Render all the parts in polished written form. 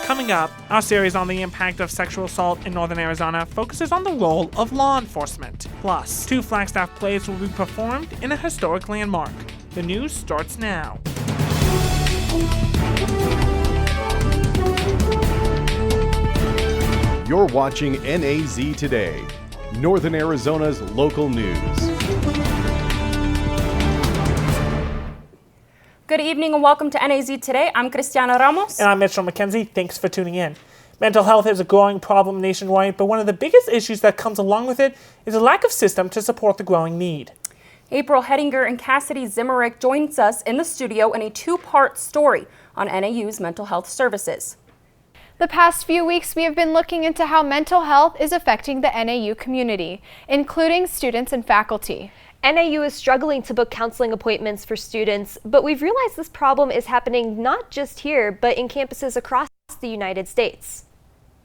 Coming up, our series on the impact of sexual assault in northern Arizona focuses on the role of law enforcement. Plus, 2 Flagstaff plays will be performed in a historic landmark. The news starts now. You're watching NAZ Today, Northern Arizona's local news. Good evening and welcome to NAZ Today. I'm Cristiana Ramos. And I'm Mitchell McKenzie. Thanks for tuning in. Mental health is a growing problem nationwide, but one of the biggest issues that comes along with it is a lack of system to support the growing need. April Hedinger and Cassidy Zimmerick joins us in the studio in a 2-part story on NAU's mental health services. The past few weeks, we have been looking into how mental health is affecting the NAU community, including students and faculty. NAU is struggling to book counseling appointments for students, but we've realized this problem is happening not just here, but in campuses across the United States.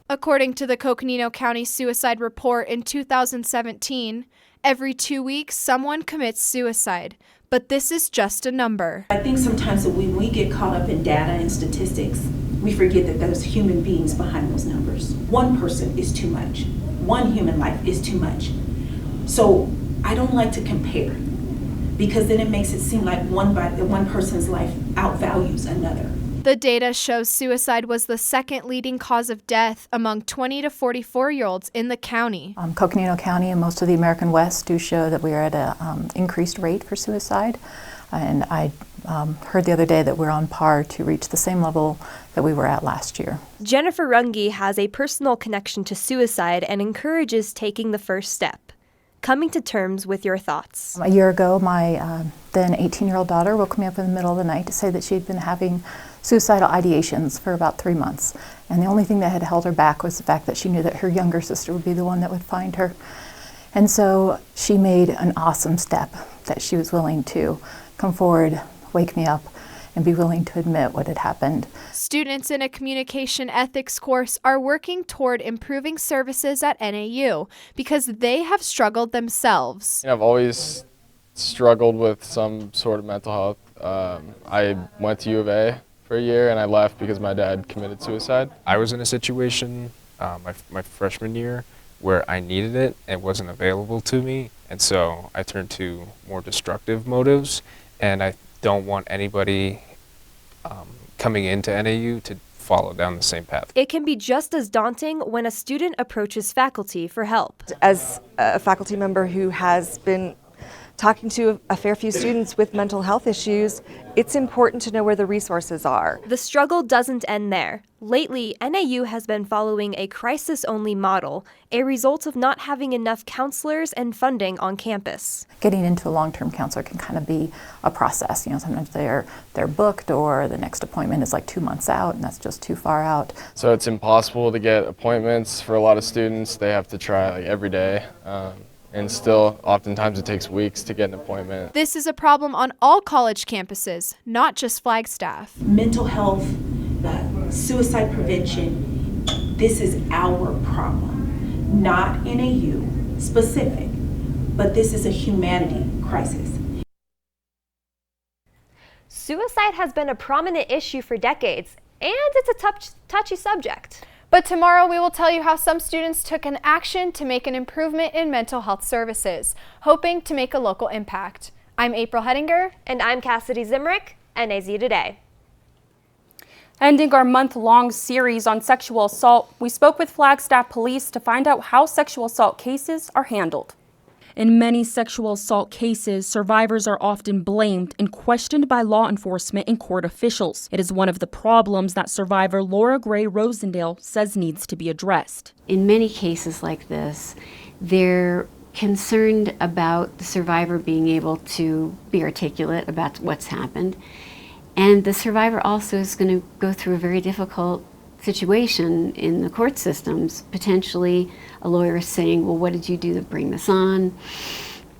According to the Coconino County Suicide Report in 2017, every 2 weeks someone commits suicide, but this is just a number. I think sometimes when we get caught up in data and statistics, we forget that there's human beings behind those numbers. One person is too much. One human life is too much. So I don't like to compare, because then it makes it seem like one person's life outvalues another. The data shows suicide was the second leading cause of death among 20 to 44-year-olds in the county. Coconino County and most of the American West do show that we are at an increased rate for suicide. And I heard the other day that we're on par to reach the same level that we were at last year. Jennifer Runge has a personal connection to suicide and encourages taking the first step. Coming to terms with your thoughts. A year ago, my then 18-year-old daughter woke me up in the middle of the night to say that she had been having suicidal ideations for about 3 months. And the only thing that had held her back was the fact that she knew that her younger sister would be the one that would find her. And so she made an awesome step that she was willing to come forward, wake me up, and be willing to admit what had happened. Students in a communication ethics course are working toward improving services at NAU because they have struggled themselves. I've always struggled with some sort of mental health. I went to U of A for a year and I left because my dad committed suicide. I was in a situation my freshman year where I needed it and wasn't available to me, and so I turned to more destructive motives, and I don't want anybody coming into NAU to follow down the same path. It can be just as daunting when a student approaches faculty for help. As a faculty member who has been talking to a fair few students with mental health issues, it's important to know where the resources are. The struggle doesn't end there. Lately, NAU has been following a crisis-only model, a result of not having enough counselors and funding on campus. Getting into a long-term counselor can kind of be a process. You know, sometimes they're booked, or the next appointment is like 2 months out, and that's just too far out. So it's impossible to get appointments for a lot of students. They have to try every day. And still, oftentimes it takes weeks to get an appointment. This is a problem on all college campuses, not just Flagstaff. Mental health, suicide prevention, this is our problem, not NAU specific, but this is a humanity crisis. Suicide has been a prominent issue for decades, and it's a touchy subject. But tomorrow we will tell you how some students took an action to make an improvement in mental health services, hoping to make a local impact. I'm April Hedinger. And I'm Cassidy Zimmerick, NAZ Today. Ending our month-long series on sexual assault, we spoke with Flagstaff Police to find out how sexual assault cases are handled. In many sexual assault cases, survivors are often blamed and questioned by law enforcement and court officials. It is one of the problems that survivor Laura Gray Rosendale says needs to be addressed. In many cases like this, they're concerned about the survivor being able to be articulate about what's happened. And the survivor also is going to go through a very difficult situation in the court systems. Potentially a lawyer is saying, well, what did you do to bring this on?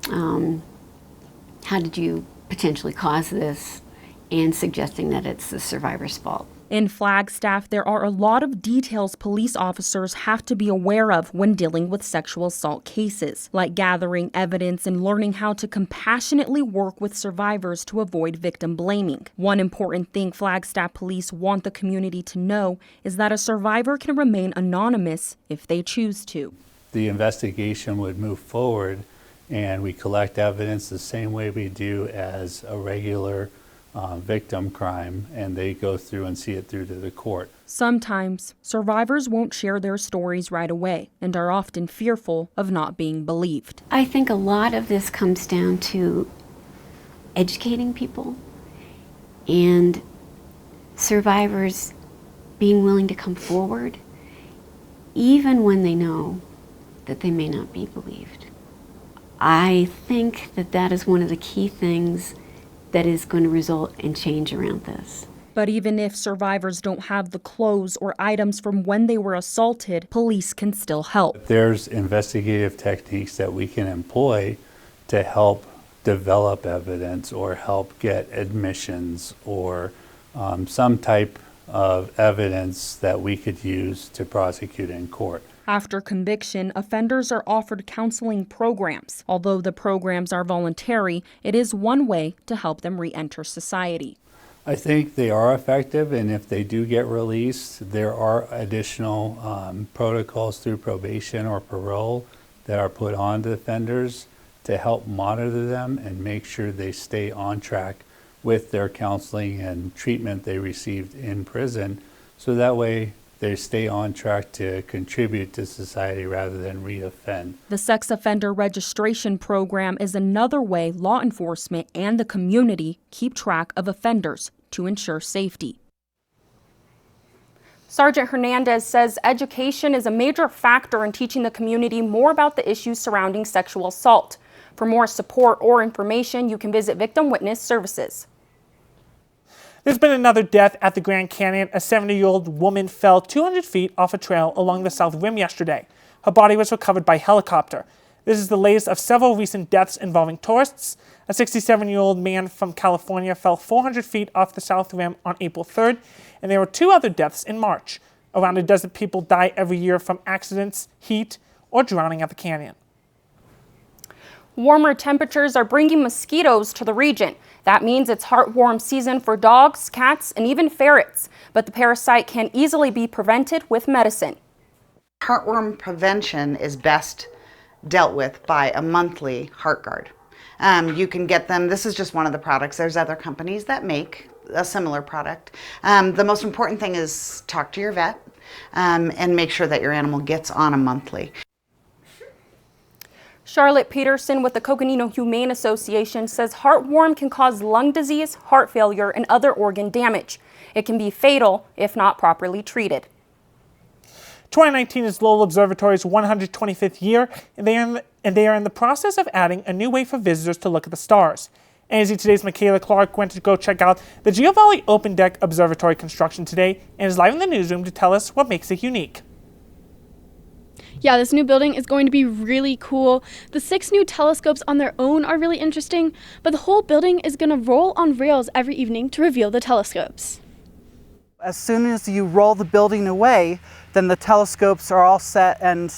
How did you potentially cause this? And suggesting that it's the survivor's fault. In Flagstaff, there are a lot of details police officers have to be aware of when dealing with sexual assault cases, like gathering evidence and learning how to compassionately work with survivors to avoid victim blaming. One important thing Flagstaff police want the community to know is that a survivor can remain anonymous if they choose to. The investigation would move forward and we collect evidence the same way we do as a regular victim crime, and they go through and see it through to the court. Sometimes survivors won't share their stories right away and are often fearful of not being believed. I think a lot of this comes down to educating people and survivors being willing to come forward even when they know that they may not be believed. I think that that is one of the key things that is going to result in change around this. But even if survivors don't have the clothes or items from when they were assaulted, police can still help. There's investigative techniques that we can employ to help develop evidence or help get admissions or some type of evidence that we could use to prosecute in court. After conviction, offenders are offered counseling programs. Although the programs are voluntary, it is one way to help them re-enter society. I think they are effective, and if they do get released, there are additional protocols through probation or parole that are put on to offenders to help monitor them and make sure they stay on track with their counseling and treatment they received in prison, so that way they stay on track to contribute to society rather than re-offend. The sex offender registration program is another way law enforcement and the community keep track of offenders to ensure safety. Sergeant Hernandez says education is a major factor in teaching the community more about the issues surrounding sexual assault. For more support or information, you can visit Victim Witness Services. There's been another death at the Grand Canyon. A 70-year-old woman fell 200 feet off a trail along the south rim yesterday. Her body was recovered by helicopter. This is the latest of several recent deaths involving tourists. A 67-year-old man from California fell 400 feet off the south rim on April 3rd, and there were 2 other deaths in March. Around a dozen people die every year from accidents, heat, or drowning at the canyon. Warmer temperatures are bringing mosquitoes to the region. That means it's heartworm season for dogs, cats, and even ferrets. But the parasite can easily be prevented with medicine. Heartworm prevention is best dealt with by a monthly heart guard. You can get them, this is just one of the products. There's other companies that make a similar product. The most important thing is talk to your vet and make sure that your animal gets on a monthly. Charlotte Peterson with the Coconino Humane Association says heartworm can cause lung disease, heart failure, and other organ damage. It can be fatal if not properly treated. 2019 is Lowell Observatory's 125th year, and they are in the process of adding a new way for visitors to look at the stars. NAZ Today's Michaela Clark went to go check out the Geo Valley Open Deck Observatory construction today and is live in the newsroom to tell us what makes it unique. Yeah, this new building is going to be really cool. The 6 new telescopes on their own are really interesting, but the whole building is going to roll on rails every evening to reveal the telescopes. As soon as you roll the building away, then the telescopes are all set and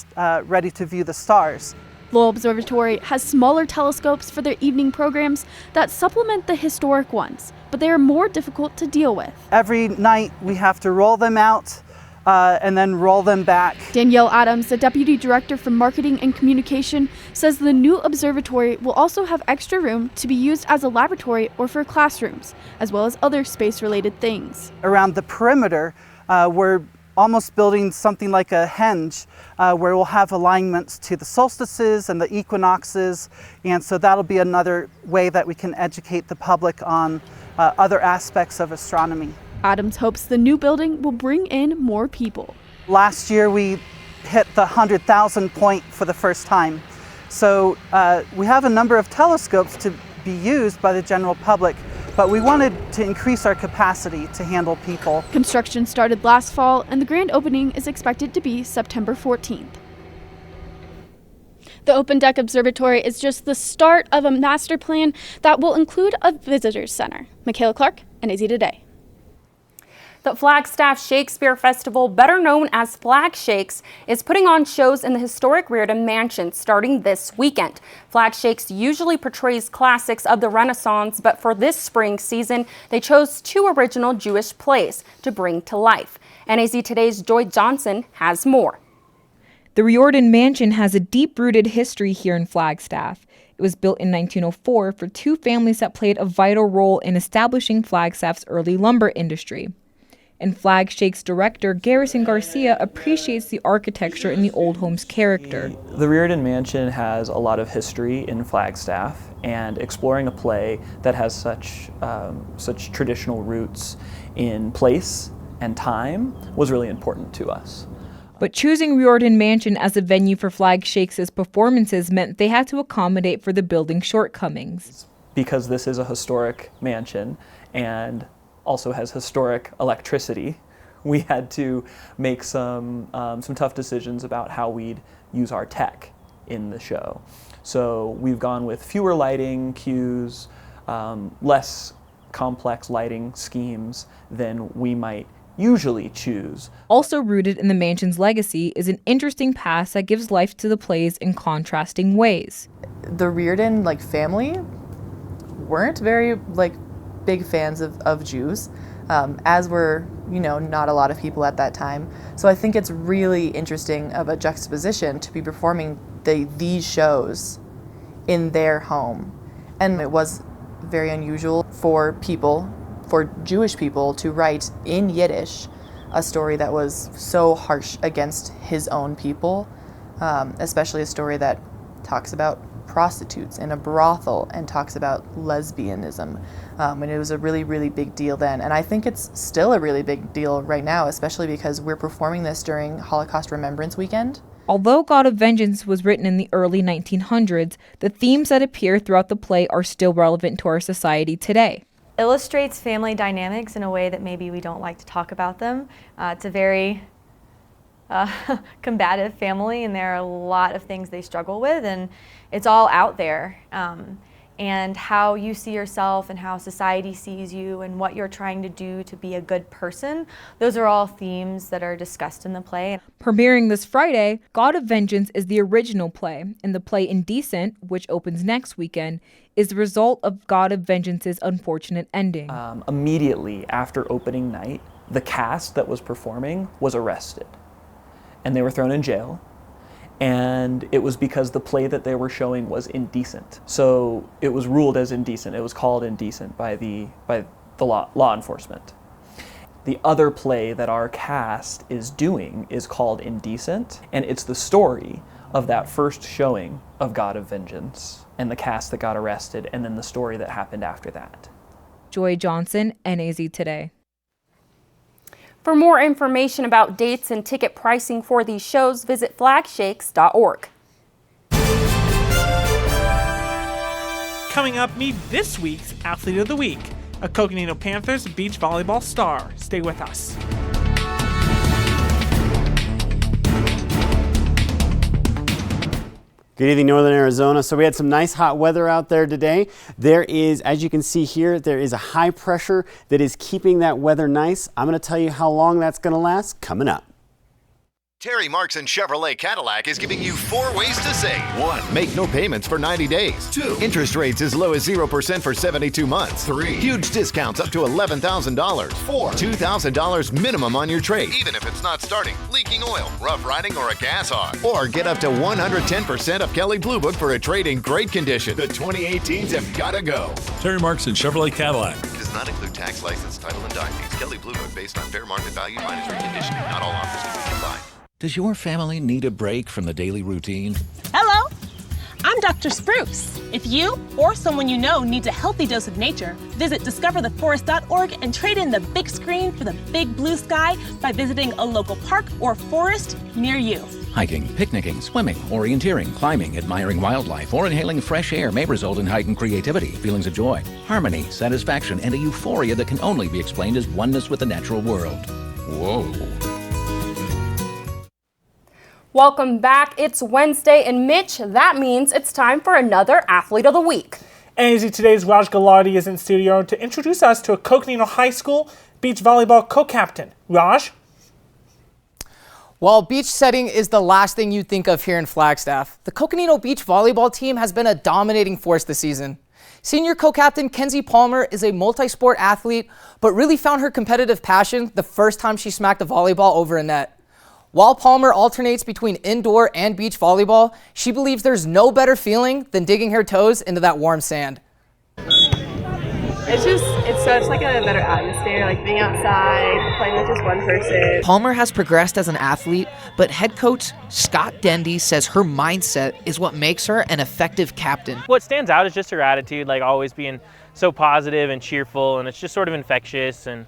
ready to view the stars. Lowell Observatory has smaller telescopes for their evening programs that supplement the historic ones, but they are more difficult to deal with. Every night we have to roll them out and then roll them back. Danielle Adams, the Deputy Director for Marketing and Communication, says the new observatory will also have extra room to be used as a laboratory or for classrooms, as well as other space-related things. Around the perimeter, we're almost building something like a henge where we'll have alignments to the solstices and the equinoxes, and so that'll be another way that we can educate the public on other aspects of astronomy. Adams hopes the new building will bring in more people. Last year we hit the 100,000 point for the first time. So we have a number of telescopes to be used by the general public, but we wanted to increase our capacity to handle people. Construction started last fall, and the grand opening is expected to be September 14th. The Open Deck Observatory is just the start of a master plan that will include a visitors center. Michaela Clark, NAZ Today. The Flagstaff Shakespeare Festival, better known as Flag Shakes, is putting on shows in the historic Reardon Mansion starting this weekend. Flag Shakes usually portrays classics of the Renaissance, but for this spring season, they chose 2 original Jewish plays to bring to life. NAZ Today's Joy Johnson has more. The Reardon Mansion has a deep-rooted history here in Flagstaff. It was built in 1904 for 2 families that played a vital role in establishing Flagstaff's early lumber industry. And Flag Shakes director Garrison Garcia appreciates the architecture and the old home's character. The Reardon Mansion has a lot of history in Flagstaff, and exploring a play that has such traditional roots in place and time was really important to us. But choosing Reardon Mansion as a venue for Flag Shakes' performances meant they had to accommodate for the building's shortcomings. Because this is a historic mansion and also has historic electricity, we had to make some tough decisions about how we'd use our tech in the show. So we've gone with fewer lighting cues, less complex lighting schemes than we might usually choose. Also rooted in the mansion's legacy is an interesting past that gives life to the plays in contrasting ways. The Reardon family weren't very big fans of Jews, as were not a lot of people at that time. So I think it's really interesting of a juxtaposition to be performing these shows in their home. And it was very unusual for Jewish people to write in Yiddish a story that was so harsh against his own people, especially a story that talks about prostitutes in a brothel and talks about lesbianism. And it was a really, really big deal then. And I think it's still a really big deal right now, especially because we're performing this during Holocaust Remembrance Weekend. Although God of Vengeance was written in the early 1900s, the themes that appear throughout the play are still relevant to our society today. Illustrates family dynamics in a way that maybe we don't like to talk about them. It's a very combative family, and there are a lot of things they struggle with, and it's all out there. And how you see yourself and how society sees you and what you're trying to do to be a good person, those are all themes that are discussed in the play. Premiering this Friday, God of Vengeance is the original play, and the play Indecent, which opens next weekend, is the result of God of Vengeance's unfortunate ending. Immediately after opening night, the cast that was performing was arrested, and they were thrown in jail. And it was because the play that they were showing was indecent. So it was ruled as indecent. It was called indecent by the law enforcement. The other play that our cast is doing is called Indecent, and it's the story of that first showing of God of Vengeance and the cast that got arrested, and then the story that happened after that. Joy Johnson, NAZ Today. For more information about dates and ticket pricing for these shows, visit flagshakes.org. Coming up, meet this week's Athlete of the Week, a Coconino Panthers beach volleyball star. Stay with us. Good evening, Northern Arizona. So we had some nice hot weather out there today. There is, as you can see here, there is a high pressure that is keeping that weather nice. I'm going to tell you how long that's going to last coming up. Terry Markson Chevrolet Cadillac is giving you 4 ways to save. 1. Make no payments for 90 days. 2. Interest rates as low as 0% for 72 months. 3. Huge discounts up to $11,000. 4. $2,000 minimum on your trade, even if it's not starting, leaking oil, rough riding, or a gas hog. Or get up to 110% of Kelley Blue Book for a trade in great condition. The 2018s have got to go. Terry Markson Chevrolet Cadillac. Does not include tax, license, title, and dock fees. Kelley Blue Book based on fair market value minus reconditioning. Not all offers can be combined. Does your family need a break from the daily routine? Hello, I'm Dr. Spruce. If you or someone you know needs a healthy dose of nature, visit discovertheforest.org and trade in the big screen for the big blue sky by visiting a local park or forest near you. Hiking, picnicking, swimming, orienteering, climbing, admiring wildlife, or inhaling fresh air may result in heightened creativity, feelings of joy, harmony, satisfaction, and a euphoria that can only be explained as oneness with the natural world. Whoa. Welcome back. It's Wednesday, and Mitch, that means it's time for another Athlete of the Week. NAZ Today's Raj Galardi is in studio to introduce us to a Coconino High School beach volleyball co-captain. Raj? While beach setting is the last thing you'd think of here in Flagstaff, the Coconino Beach volleyball team has been a dominating force this season. Senior co-captain Kenzie Palmer is a multi-sport athlete, but really found her competitive passion the first time she smacked a volleyball over a net. While Palmer alternates between indoor and beach volleyball, she believes there's no better feeling than digging her toes into that warm sand. It's such like a better atmosphere, like being outside, playing with just one person. Palmer has progressed as an athlete, but head coach Scott Dendy says her mindset is what makes her an effective captain. What stands out is just her attitude, like always being so positive and cheerful, and it's just sort of infectious. And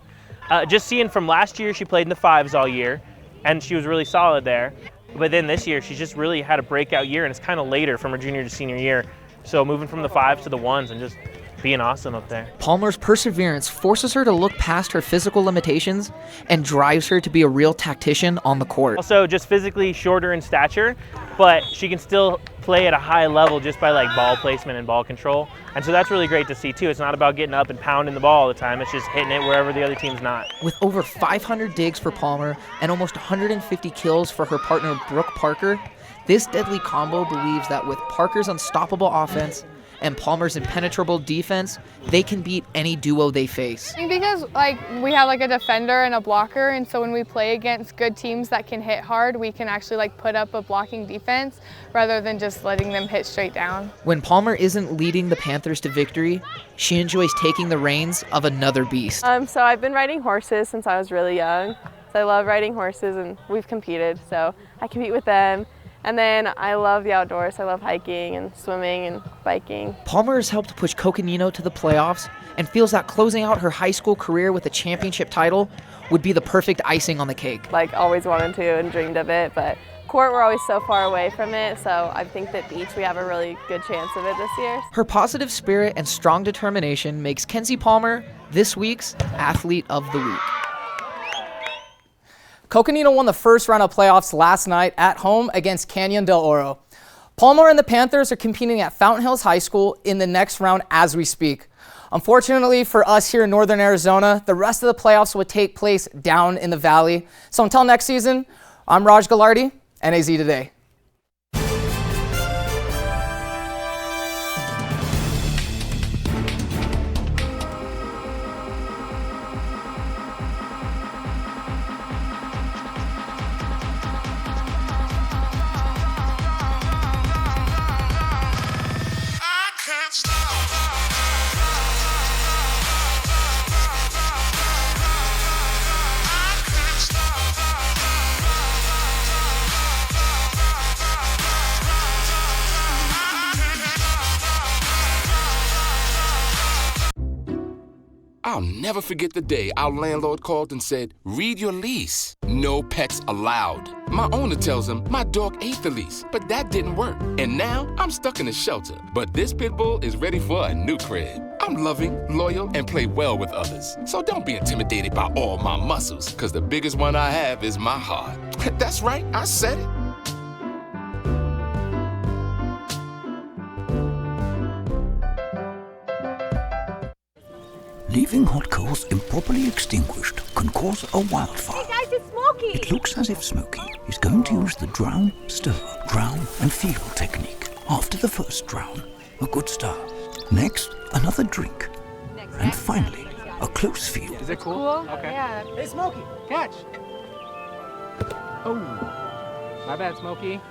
just seeing from last year, she played in the fives all year, and she was really solid there. But then this year, she's just really had a breakout year, and it's kind of later from her junior to senior year. So moving from the fives to the ones and just being awesome up there. Palmer's perseverance forces her to look past her physical limitations and drives her to be a real tactician on the court. Also just physically shorter in stature, but she can still play at a high level just by like ball placement and ball control. And so that's really great to see too. It's not about getting up and pounding the ball all the time. It's just hitting it wherever the other team's not. With over 500 digs for Palmer and almost 150 kills for her partner Brooke Parker, this deadly combo believes that with Parker's unstoppable offense and Palmer's impenetrable defense, they can beat any duo they face. I think because we have a defender and a blocker, and so when we play against good teams that can hit hard, we can actually put up a blocking defense rather than just letting them hit straight down. When Palmer isn't leading the Panthers to victory, she enjoys taking the reins of another beast. So I've been riding horses since I was really young. So I love riding horses, and we've competed, so I compete with them. And then I love the outdoors. I love hiking and swimming and biking. Palmer has helped push Coconino to the playoffs and feels that closing out her high school career with a championship title would be the perfect icing on the cake. Always wanted to and dreamed of it, but court, we're always so far away from it, so I think that beach, we have a really good chance of it this year. Her positive spirit and strong determination makes Kenzie Palmer this week's Athlete of the Week. Coconino won the first round of playoffs last night at home against Canyon del Oro. Palmer and the Panthers are competing at Fountain Hills High School in the next round as we speak. Unfortunately for us here in Northern Arizona, the rest of the playoffs would take place down in the valley. So until next season, I'm Raj Galardi, NAZ Today. I'll never forget the day our landlord called and said, "Read your lease. No pets allowed." My owner tells him my dog ate the lease, but that didn't work. And now I'm stuck in a shelter. But this pit bull is ready for a new crib. I'm loving, loyal, and play well with others. So don't be intimidated by all my muscles, because the biggest one I have is my heart. That's right, I said it. Leaving hot coals improperly extinguished can cause a wildfire. Hey guys, it's Smokey! It looks as if Smokey is going to use the drown, stir, drown, and feel technique. After the first drown, a good start. Next, another drink. And finally, a close feel. Is it cool? Okay. Yeah. Hey, Smokey, catch! Oh, my bad, Smokey.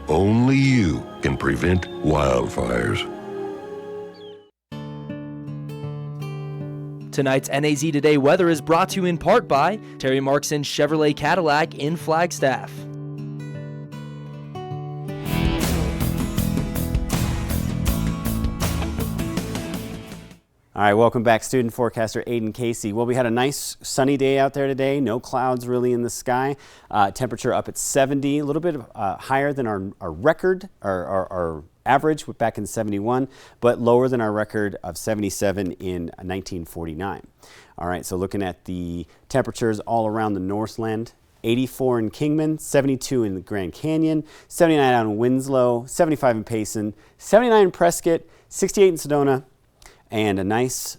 Only you can prevent wildfires. Tonight's NAZ Today weather is brought to you in part by Terry Markson Chevrolet Cadillac in Flagstaff. All right, welcome back, student forecaster Aiden Casey. Well, we had a nice sunny day out there today. No clouds really in the sky. Temperature up at 70, a little bit higher than our record, our average back in 71, but lower than our record of 77 in 1949. All right, so looking at the temperatures all around the Northland, 84 in Kingman, 72 in the Grand Canyon, 79 out in Winslow, 75 in Payson, 79 in Prescott, 68 in Sedona, and a nice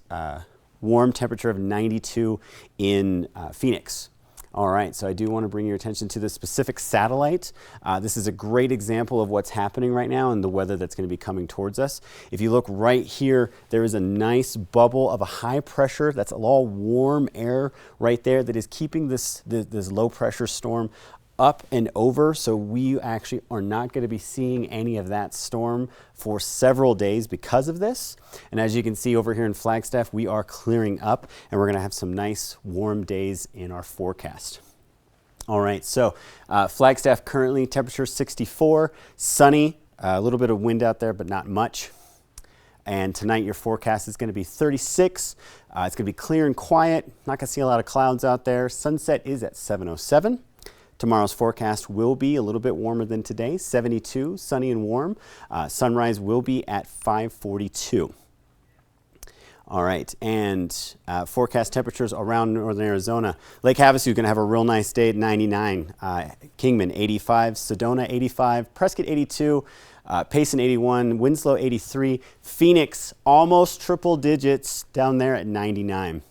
warm temperature of 92 in Phoenix. All right, so I do want to bring your attention to the specific satellite. This is a great example of what's happening right now and the weather that's going to be coming towards us. If you look right here, there is a nice bubble of a high pressure. That's all warm air right there that is keeping this low pressure storm up and over. So we actually are not going to be seeing any of that storm for several days because of this. And as you can see over here in Flagstaff, we are clearing up and we're going to have some nice warm days in our forecast. All right, so Flagstaff currently temperature 64, sunny, a little bit of wind out there, but not much. And tonight your forecast is going to be 36. It's going to be clear and quiet. Not going to see a lot of clouds out there. Sunset is at 7:07. Tomorrow's forecast will be a little bit warmer than today, 72, sunny and warm. Sunrise will be at 5:42. All right, and forecast temperatures around northern Arizona. Lake Havasu going to have a real nice day at 99. Kingman 85, Sedona 85, Prescott 82, Payson 81, Winslow 83, Phoenix almost triple digits down there at 99.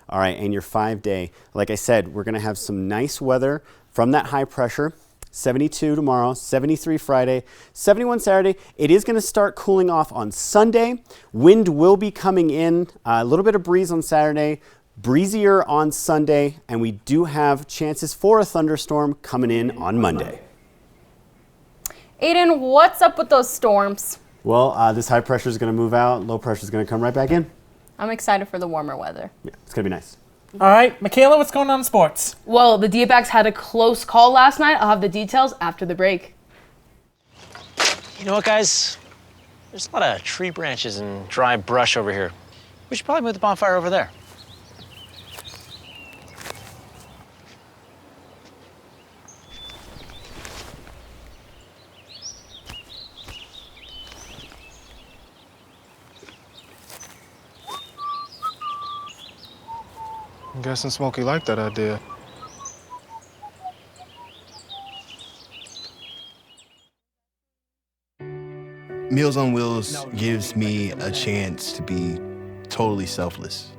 All right, and your 5-day, like I said, we're going to have some nice weather from that high pressure. 72 tomorrow, 73 Friday, 71 Saturday. It is going to start cooling off on Sunday. Wind will be coming in, a little bit of breeze on Saturday, breezier on Sunday, and we do have chances for a thunderstorm coming in on Monday. Aiden, what's up with those storms? Well, this high pressure is going to move out. Low pressure is going to come right back in. I'm excited for the warmer weather. Yeah, it's going to be nice. All right, Michaela, what's going on in sports? Well, the D-backs had a close call last night. I'll have the details after the break. You know what, guys? There's a lot of tree branches and dry brush over here. We should probably move the bonfire over there. I'm guessing Smokey liked that idea. Meals on Wheels gives me a chance to be totally selfless.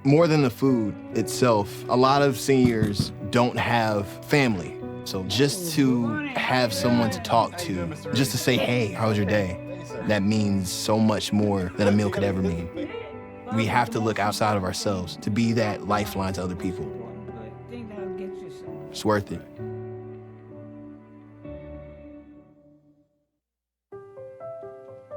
More than the food itself, a lot of seniors don't have family. So just to have someone to talk to, just to say, hey, how was your day? That means so much more than a meal could ever mean. We have to look outside of ourselves to be that lifeline to other people. It's worth it.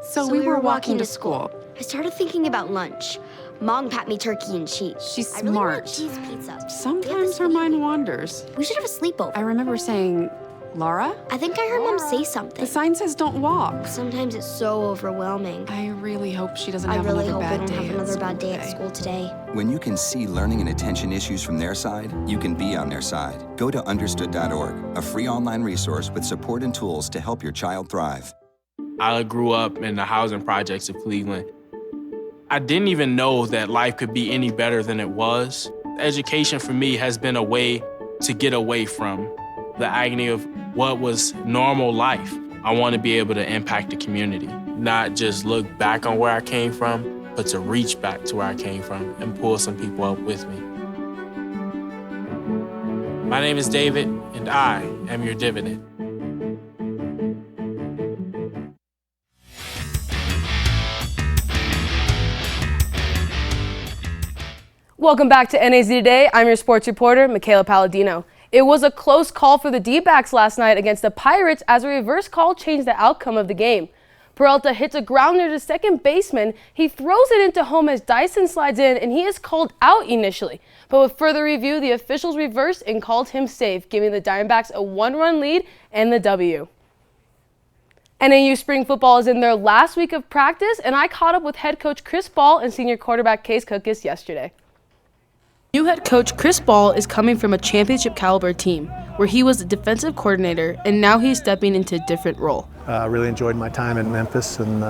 So we were walking to school. I started thinking about lunch. Mom packed me turkey and cheese. She's I really smart. want cheese pizza. Sometimes her mind wanders. We should have a sleepover. I remember saying, Laura? I think I heard Mom say something. The sign says don't walk. Sometimes it's so overwhelming. I really hope she doesn't I have really another hope I bad don't day have at another school bad day at today. school today. When you can see learning and attention issues from their side, you can be on their side. Go to understood.org, a free online resource with support and tools to help your child thrive. I grew up in the housing projects of Cleveland. I didn't even know that life could be any better than it was. Education for me has been a way to get away from the agony of what was normal life. I want to be able to impact the community, not just look back on where I came from, but to reach back to where I came from and pull some people up with me. My name is David, and I am your dividend. Welcome back to NAZ Today. I'm your sports reporter, Michaela Palladino. It was a close call for the D-backs last night against the Pirates as a reverse call changed the outcome of the game. Peralta hits a grounder to second baseman. He throws it into home as Dyson slides in, and he is called out initially. But with further review, the officials reversed and called him safe, giving the Diamondbacks a 1-run lead and the W. NAU spring football is in their last week of practice, and I caught up with head coach Chris Ball and senior quarterback Case Cookis yesterday. New head coach Chris Ball is coming from a championship caliber team where he was the defensive coordinator, and now he's stepping into a different role. I really enjoyed my time in Memphis, and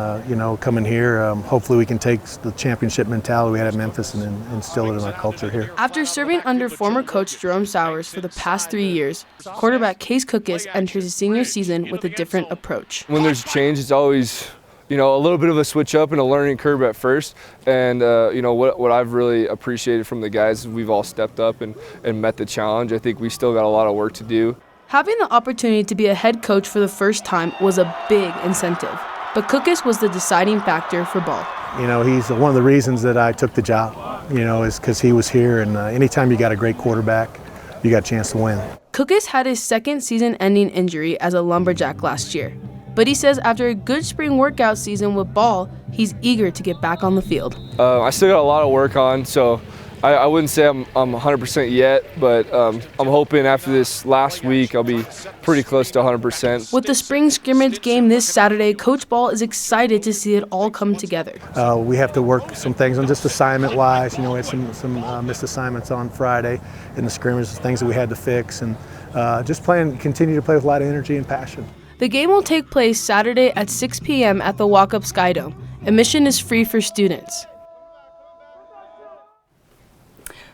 coming here, hopefully we can take the championship mentality we had at Memphis and instill it in our culture here. After serving under former coach Jerome Sowers for the past 3 years, quarterback Case Cookis enters his senior season with a different approach. When there's change, it's always you know, a little bit of a switch up and a learning curve at first. And, you know, what I've really appreciated from the guys is we've all stepped up and met the challenge. I think we still got a lot of work to do. Having the opportunity to be a head coach for the first time was a big incentive, but Cookus was the deciding factor for Ball. You know, he's one of the reasons that I took the job, you know, is because he was here, and anytime you got a great quarterback, you got a chance to win. Cookus had his second season-ending injury as a Lumberjack last year, but he says after a good spring workout season with Ball, he's eager to get back on the field. I still got a lot of work on, so I wouldn't say I'm 100% yet, but I'm hoping after this last week I'll be pretty close to 100%. With the spring scrimmage game this Saturday, Coach Ball is excited to see it all come together. We have to work some things on just assignment-wise. You know, we had some missed assignments on Friday in the scrimmage, things that we had to fix, and just continue to play with a lot of energy and passion. The game will take place Saturday at 6 p.m. at the Walk-Up Sky Dome. Admission is free for students.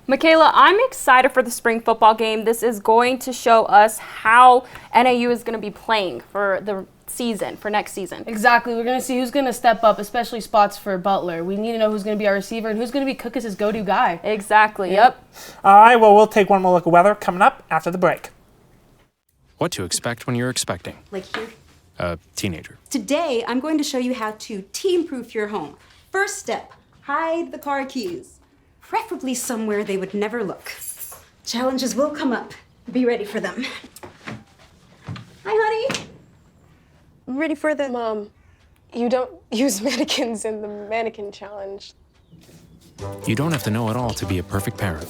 Michaela, I'm excited for the spring football game. This is going to show us how NAU is going to be playing for the season, for next season. Exactly. We're going to see who's going to step up, especially spots for Butler. We need to know who's going to be our receiver and who's going to be Cookus' go-to guy. Exactly. Yep. All right, well, we'll take one more look at weather coming up after the break. What to expect when you're expecting Like here. a teenager. Today, I'm going to show you how to teen-proof your home. First step, hide the car keys. Preferably somewhere they would never look. Challenges will come up. Be ready for them. Hi, honey. Ready for the... Mom, you don't use mannequins in the mannequin challenge. You don't have to know it all to be a perfect parent.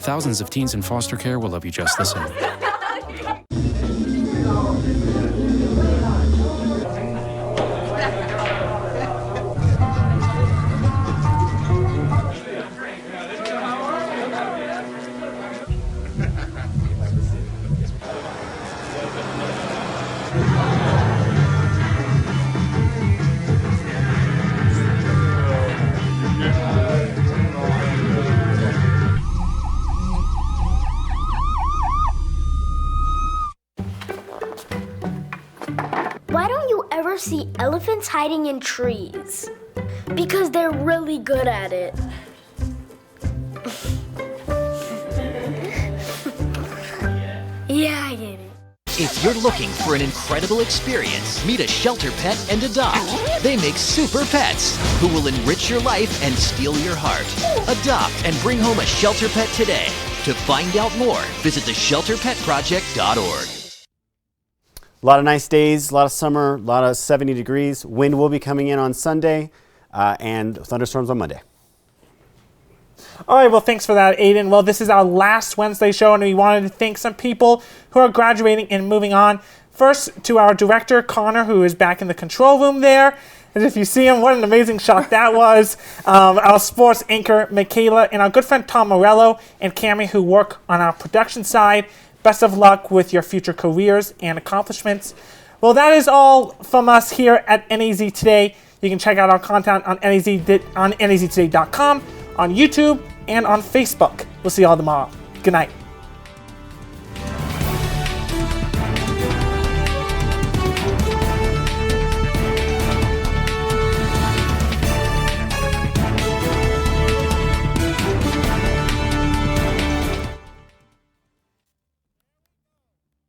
Thousands of teens in foster care will love you just the same. Why don't you ever see elephants hiding in trees? Because they're really good at it. Yeah, I get it. If you're looking for an incredible experience, meet a shelter pet and adopt. They make super pets who will enrich your life and steal your heart. Adopt and bring home a shelter pet today. To find out more, visit theshelterpetproject.org. A lot of nice days, a lot of summer, a lot of 70 degrees. Wind will be coming in on Sunday and thunderstorms on Monday. All right, well, thanks for that, Aiden. Well, this is our last Wednesday show, and we wanted to thank some people who are graduating and moving on. First, to our director, Connor, who is back in the control room there. And if you see him, what an amazing shot that was. Our sports anchor, Michaela, and our good friend, Tom Morello and Cammie, who work on our production side. Best of luck with your future careers and accomplishments. Well, that is all from us here at NAZ Today. You can check out our content on NAZtoday.com, on YouTube, and on Facebook. We'll see you all tomorrow. Good night.